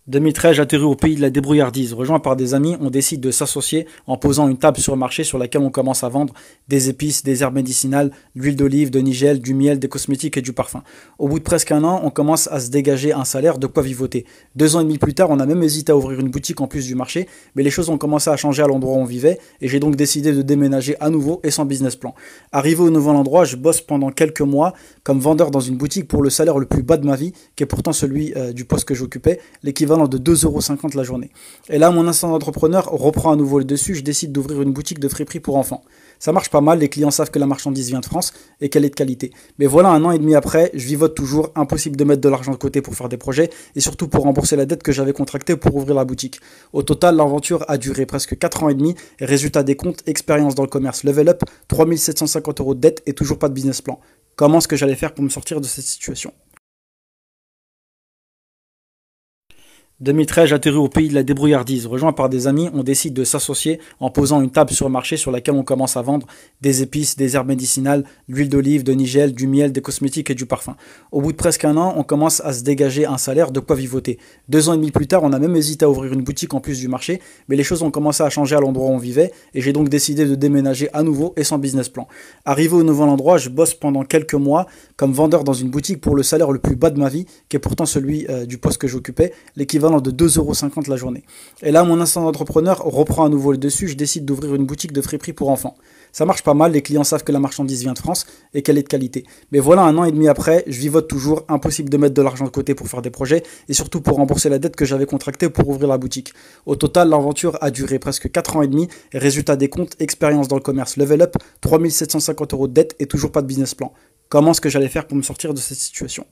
2013, j'atterris au pays de la débrouillardise. Rejoint par des amis, on décide de s'associer en posant une table sur le marché sur laquelle on commence à vendre des épices, des herbes médicinales, de l'huile d'olive, de nigel, du miel, des cosmétiques et du parfum. Au bout de presque un an, on commence à se dégager un salaire, de quoi vivoter. 2 ans et demi plus tard, on a même hésité à ouvrir une boutique en plus du marché, mais les choses ont commencé à changer à l'endroit où on vivait et j'ai donc décidé de déménager à nouveau et sans business plan. Arrivé au nouvel endroit, je bosse pendant quelques mois comme vendeur dans une boutique pour le salaire le plus bas de ma vie, qui est pourtant celui du poste que j'occupais, l'équivalent de 2,50 € la journée. Et là, mon instinct d'entrepreneur reprend à nouveau le dessus, je décide d'ouvrir une boutique de friperie pour enfants. Ça marche pas mal, les clients savent que la marchandise vient de France et qu'elle est de qualité. Mais voilà, 1 an et demi après, je vivote toujours, impossible de mettre de l'argent de côté pour faire des projets et surtout pour rembourser la dette que j'avais contractée pour ouvrir la boutique. Au total, l'aventure a duré presque 4 ans et demi et résultat des comptes, expérience dans le commerce, level up, 3 750 € de dette et toujours pas de business plan. Comment est-ce que j'allais faire pour me sortir de cette situation? 2013, j'atterris au pays de la débrouillardise. Rejoint par des amis, on décide de s'associer en posant une table sur le marché sur laquelle on commence à vendre des épices, des herbes médicinales, de l'huile d'olive, de nigel, du miel, des cosmétiques et du parfum. Au bout de presque un an, on commence à se dégager un salaire, de quoi vivoter. 2 ans et demi plus tard, on a même hésité à ouvrir une boutique en plus du marché, mais les choses ont commencé à changer à l'endroit où on vivait et j'ai donc décidé de déménager à nouveau et sans business plan. Arrivé au nouvel endroit, je bosse pendant quelques mois comme vendeur dans une boutique pour le salaire le plus bas de ma vie, qui est pourtant celui du poste que j'occupais, l'équivalent de 2,50 € la journée. Et là, mon instinct d'entrepreneur reprend à nouveau le dessus, je décide d'ouvrir une boutique de friperie pour enfants. Ça marche pas mal, les clients savent que la marchandise vient de France et qu'elle est de qualité. Mais voilà, 1 an et demi après, je vivote toujours, impossible de mettre de l'argent de côté pour faire des projets et surtout pour rembourser la dette que j'avais contractée pour ouvrir la boutique. Au total, l'aventure a duré presque 4 ans et demi et résultat des comptes, expérience dans le commerce, level up, 3 750 € de dette et toujours pas de business plan. Comment est-ce que j'allais faire pour me sortir de cette situation?